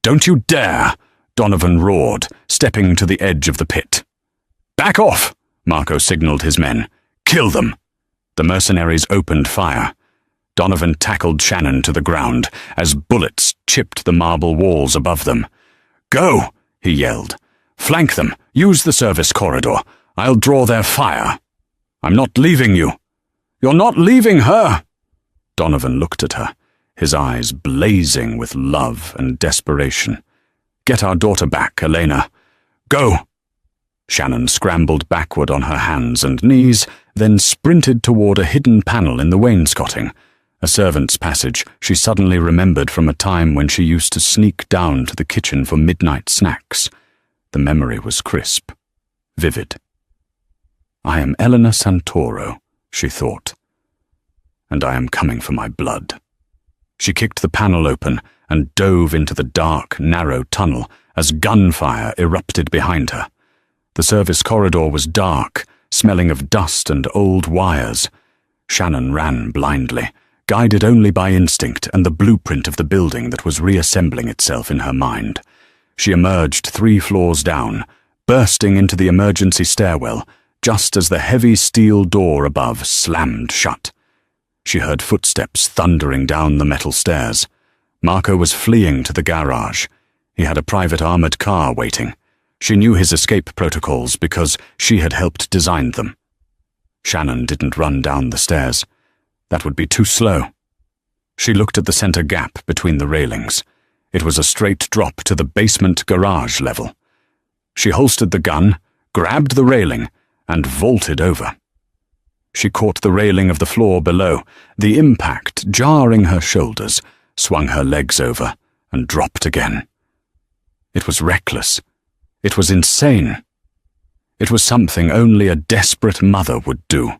"Don't you dare!" Donovan roared, stepping to the edge of the pit. "Back off!" Marco signaled his men. "Kill them!" The mercenaries opened fire. Donovan tackled Shannon to the ground as bullets chipped the marble walls above them. "Go!" he yelled. "Flank them! Use the service corridor! I'll draw their fire!" "I'm not leaving you!" "You're not leaving her!" Donovan looked at her, his eyes blazing with love and desperation. "Get our daughter back, Elena. Go!" Shannon scrambled backward on her hands and knees, then sprinted toward a hidden panel in the wainscoting. A servant's passage she suddenly remembered from a time when she used to sneak down to the kitchen for midnight snacks. The memory was crisp, vivid. I am Elena Santoro, she thought, and I am coming for my blood. She kicked the panel open and dove into the dark, narrow tunnel as gunfire erupted behind her. The service corridor was dark, smelling of dust and old wires. Shannon ran blindly, guided only by instinct and the blueprint of the building that was reassembling itself in her mind. She emerged 3 floors down, bursting into the emergency stairwell, just as the heavy steel door above slammed shut. She heard footsteps thundering down the metal stairs. Marco was fleeing to the garage. He had a private armored car waiting. She knew his escape protocols because she had helped design them. Shannon didn't run down the stairs. That would be too slow. She looked at the center gap between the railings. It was a straight drop to the basement garage level. She holstered the gun, grabbed the railing, and vaulted over. She caught the railing of the floor below. The impact, jarring her shoulders, swung her legs over and dropped again. It was reckless. It was insane. It was something only a desperate mother would do.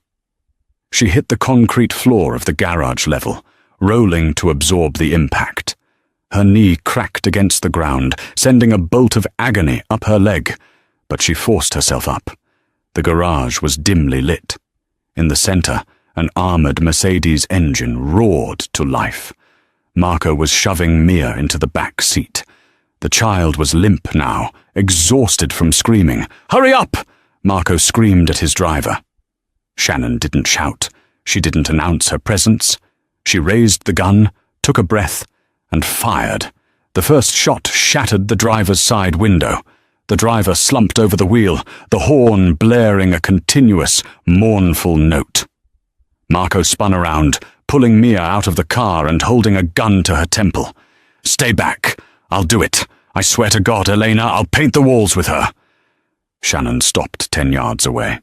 She hit the concrete floor of the garage level, rolling to absorb the impact. Her knee cracked against the ground, sending a bolt of agony up her leg, but she forced herself up. The garage was dimly lit. In the center, an armored Mercedes engine roared to life. Marco was shoving Mia into the back seat. The child was limp now, exhausted from screaming. "Hurry up!" Marco screamed at his driver. Shannon didn't shout. She didn't announce her presence. She raised the gun, took a breath, and fired. The first shot shattered the driver's side window. The driver slumped over the wheel, the horn blaring a continuous, mournful note. Marco spun around, pulling Mia out of the car and holding a gun to her temple. "Stay back. I'll do it. I swear to God, Elena, I'll paint the walls with her." Shannon stopped 10 yards away.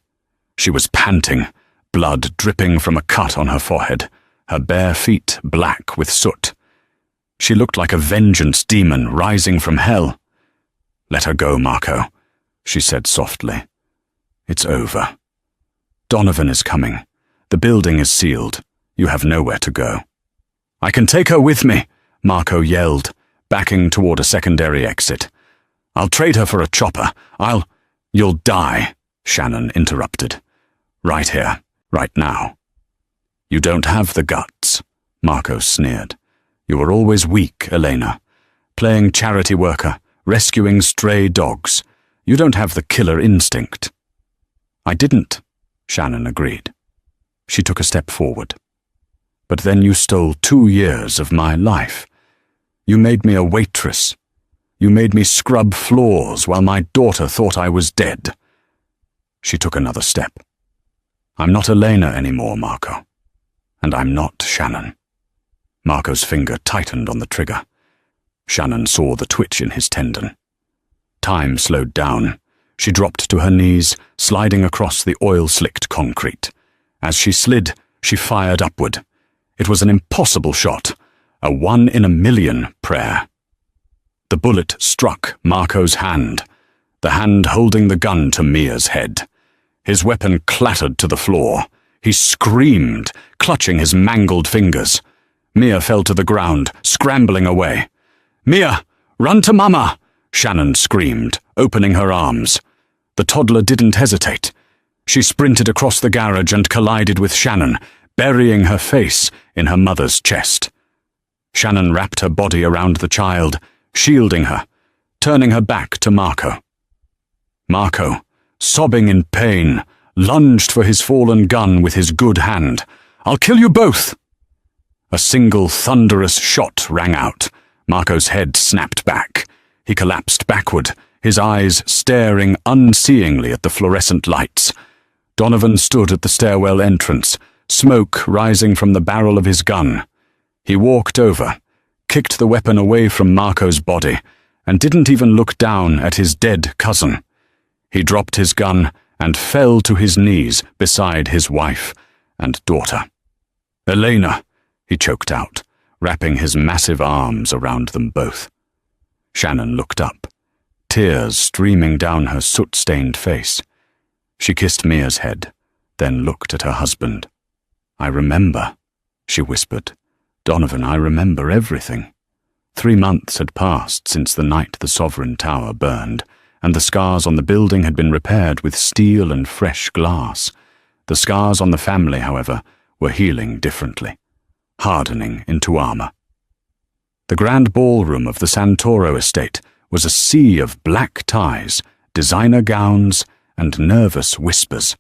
She was panting, blood dripping from a cut on her forehead, her bare feet black with soot. She looked like a vengeance demon rising from hell. "Let her go, Marco," she said softly. "It's over. Donovan is coming. The building is sealed. You have nowhere to go." "I can take her with me," Marco yelled, backing toward a secondary exit. "I'll trade her for a chopper. You'll die," Shannon interrupted. "Right here, right now." "You don't have the guts," Marco sneered. "You were always weak, Elena. Playing charity worker, rescuing stray dogs. You don't have the killer instinct." "I didn't," Shannon agreed. She took a step forward. "But then you stole 2 years of my life. You made me a waitress. You made me scrub floors while my daughter thought I was dead." She took another step. "I'm not Elena anymore, Marco. And I'm not Shannon." Marco's finger tightened on the trigger. Shannon saw the twitch in his tendon. Time slowed down. She dropped to her knees, sliding across the oil-slicked concrete. As she slid, she fired upward. It was an impossible shot, a 1 in a million prayer. The bullet struck Marco's hand, the hand holding the gun to Mia's head. His weapon clattered to the floor. He screamed, clutching his mangled fingers. Mia fell to the ground, scrambling away. "Mia, run to Mama!" Shannon screamed, opening her arms. The toddler didn't hesitate. She sprinted across the garage and collided with Shannon, burying her face in her mother's chest. Shannon wrapped her body around the child, shielding her, turning her back to Marco. Marco, sobbing in pain, lunged for his fallen gun with his good hand. "I'll kill you both!" A single thunderous shot rang out. Marco's head snapped back. He collapsed backward, his eyes staring unseeingly at the fluorescent lights. Donovan stood at the stairwell entrance, smoke rising from the barrel of his gun. He walked over, kicked the weapon away from Marco's body, and didn't even look down at his dead cousin. He dropped his gun and fell to his knees beside his wife and daughter. "Elena," he choked out, wrapping his massive arms around them both. Shannon looked up, tears streaming down her soot-stained face. She kissed Mia's head, then looked at her husband. "I remember," she whispered. "Donovan, I remember everything." 3 months had passed since the night the Sovereign Tower burned, and the scars on the building had been repaired with steel and fresh glass. The scars on the family, however, were healing differently, hardening into armor. The grand ballroom of the Santoro estate was a sea of black ties, designer gowns, and nervous whispers.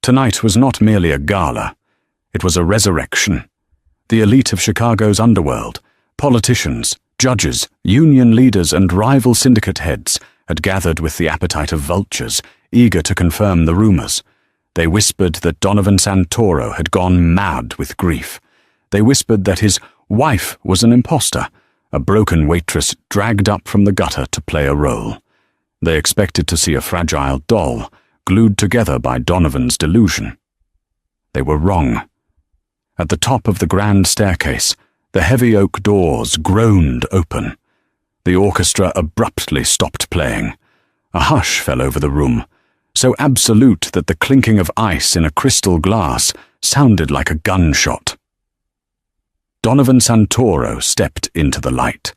Tonight was not merely a gala, it was a resurrection. The elite of Chicago's underworld, politicians, judges, union leaders, and rival syndicate heads had gathered with the appetite of vultures, eager to confirm the rumors. They whispered that Donovan Santoro had gone mad with grief. They whispered that his wife was an imposter, a broken waitress dragged up from the gutter to play a role. They expected to see a fragile doll, glued together by Donovan's delusion. They were wrong. At the top of the grand staircase, the heavy oak doors groaned open. The orchestra abruptly stopped playing. A hush fell over the room, so absolute that the clinking of ice in a crystal glass sounded like a gunshot. Donovan Santoro stepped into the light.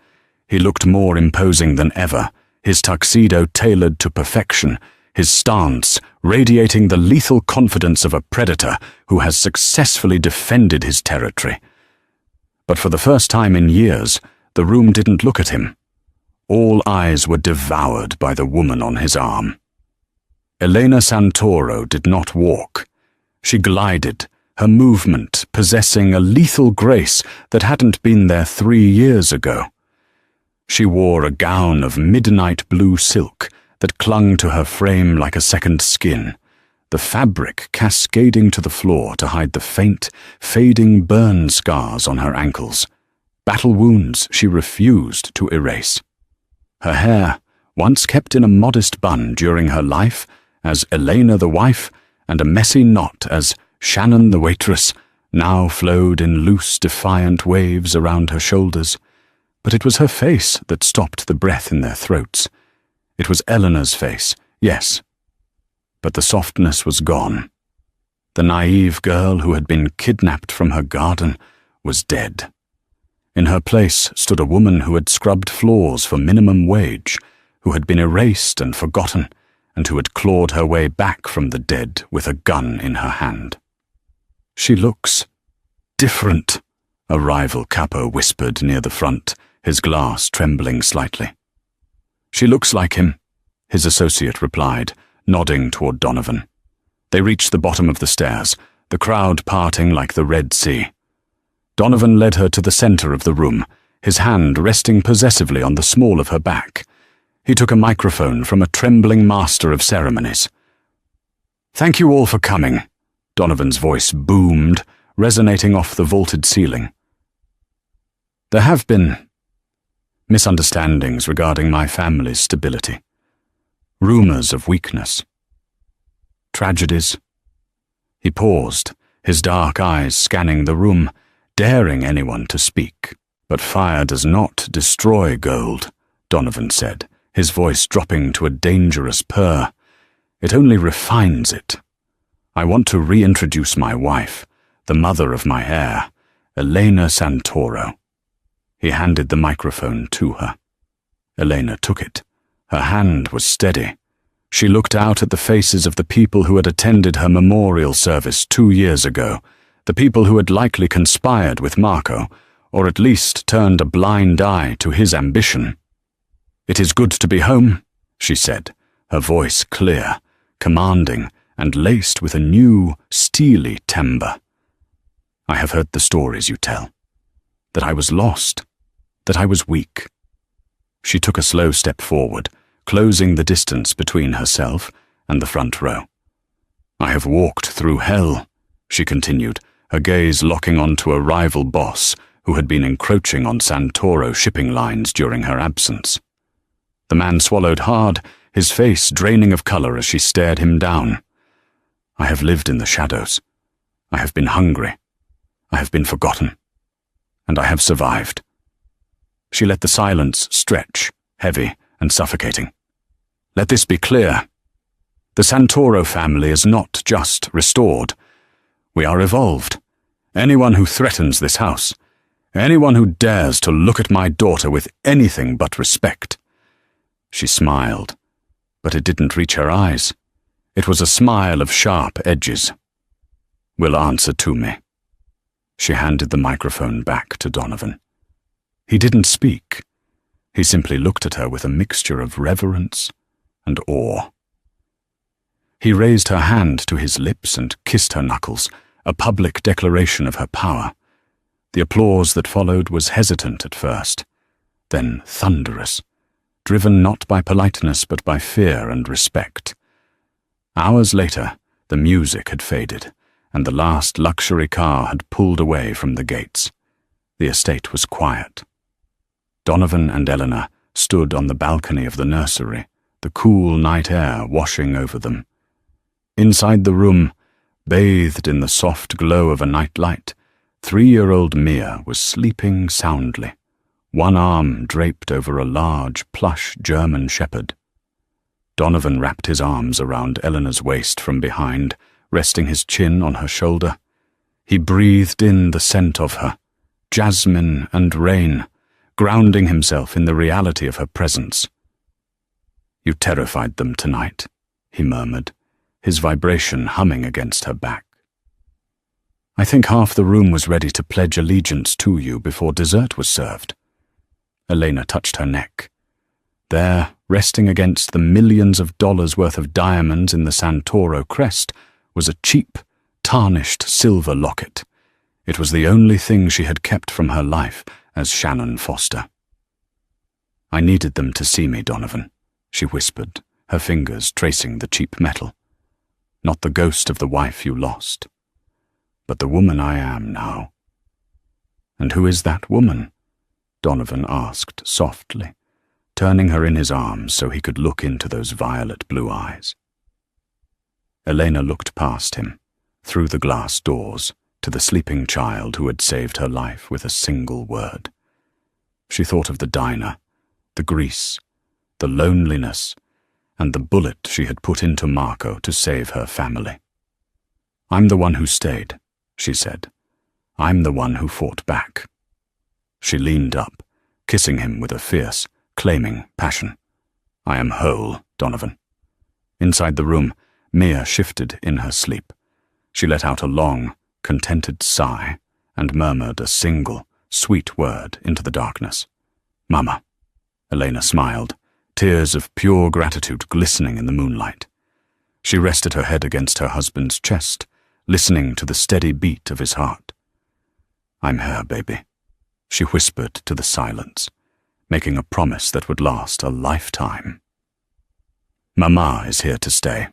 He looked more imposing than ever, his tuxedo tailored to perfection, his stance radiating the lethal confidence of a predator who has successfully defended his territory. But for the first time in years, the room didn't look at him. All eyes were devoured by the woman on his arm. Elena Santoro did not walk. She glided, her movement possessing a lethal grace that hadn't been there 3 years ago. She wore a gown of midnight blue silk that clung to her frame like a second skin, the fabric cascading to the floor to hide the faint, fading burn scars on her ankles, battle wounds she refused to erase. Her hair, once kept in a modest bun during her life as Elena the wife and a messy knot as Shannon the waitress, now flowed in loose, defiant waves around her shoulders. But it was her face that stopped the breath in their throats. It was Eleanor's face, yes, but the softness was gone. The naive girl who had been kidnapped from her garden was dead. In her place stood a woman who had scrubbed floors for minimum wage, who had been erased and forgotten, and who had clawed her way back from the dead with a gun in her hand. "She looks different," a rival capo whispered near the front, his glass trembling slightly. "She looks like him," his associate replied, nodding toward Donovan. They reached the bottom of the stairs, the crowd parting like the Red Sea. Donovan led her to the center of the room, his hand resting possessively on the small of her back. He took a microphone from a trembling master of ceremonies. "Thank you all for coming," Donovan's voice boomed, resonating off the vaulted ceiling. "There have been misunderstandings regarding my family's stability, rumors of weakness, tragedies." He paused, his dark eyes scanning the room, daring anyone to speak. "But fire does not destroy gold," Donovan said, his voice dropping to a dangerous purr. "It only refines it. I want to reintroduce my wife, the mother of my heir, Elena Santoro." He handed the microphone to her. Elena took it. Her hand was steady. She looked out at the faces of the people who had attended her memorial service 2 years ago, the people who had likely conspired with Marco, or at least turned a blind eye to his ambition. "It is good to be home," she said, her voice clear, commanding, and laced with a new, steely timbre. "I have heard the stories you tell. That I was lost, that I was weak." She took a slow step forward, closing the distance between herself and the front row. "I have walked through hell," she continued, her gaze locking onto a rival boss who had been encroaching on Santoro shipping lines during her absence. The man swallowed hard, his face draining of color as she stared him down. "I have lived in the shadows. I have been hungry. I have been forgotten. and I have survived." She let the silence stretch, heavy and suffocating. "Let this be clear. The Santoro family is not just restored. We are evolved. Anyone who threatens this house, anyone who dares to look at my daughter with anything but respect." She smiled, but it didn't reach her eyes. It was a smile of sharp edges. "Will answer to me." She handed the microphone back to Donovan. He didn't speak. He simply looked at her with a mixture of reverence and awe. He raised her hand to his lips and kissed her knuckles, a public declaration of her power. The applause that followed was hesitant at first, then thunderous, driven not by politeness but by fear and respect. Hours later, the music had faded, and the last luxury car had pulled away from the gates. The estate was quiet. Donovan and Eleanor stood on the balcony of the nursery, the cool night air washing over them. Inside the room, bathed in the soft glow of a nightlight, 3-year-old Mia was sleeping soundly, one arm draped over a large, plush German shepherd. Donovan wrapped his arms around Eleanor's waist from behind, resting his chin on her shoulder. He breathed in the scent of her, jasmine and rain, grounding himself in the reality of her presence. "You terrified them tonight," he murmured, his vibration humming against her back. "I think half the room was ready to pledge allegiance to you before dessert was served." Elena touched her neck. There, resting against the millions of dollars worth of diamonds in the Santoro crest, was a cheap, tarnished silver locket. It was the only thing she had kept from her life as Shannon Foster. "I needed them to see me, Donovan," she whispered, her fingers tracing the cheap metal. "Not the ghost of the wife you lost, but the woman I am now." "And who is that woman?" Donovan asked softly, turning her in his arms so he could look into those violet blue eyes. Elena looked past him, through the glass doors, to the sleeping child who had saved her life with a single word. She thought of the diner, the grease, the loneliness, and the bullet she had put into Marco to save her family. "I'm the one who stayed," she said. "I'm the one who fought back." She leaned up, kissing him with a fierce, claiming passion. "I am whole, Donovan." Inside the room, Mia shifted in her sleep. She let out a long, contented sigh and murmured a single, sweet word into the darkness. "Mama." Elena smiled, tears of pure gratitude glistening in the moonlight. She rested her head against her husband's chest, listening to the steady beat of his heart. "I'm here, baby," she whispered to the silence, making a promise that would last a lifetime. "Mama is here to stay."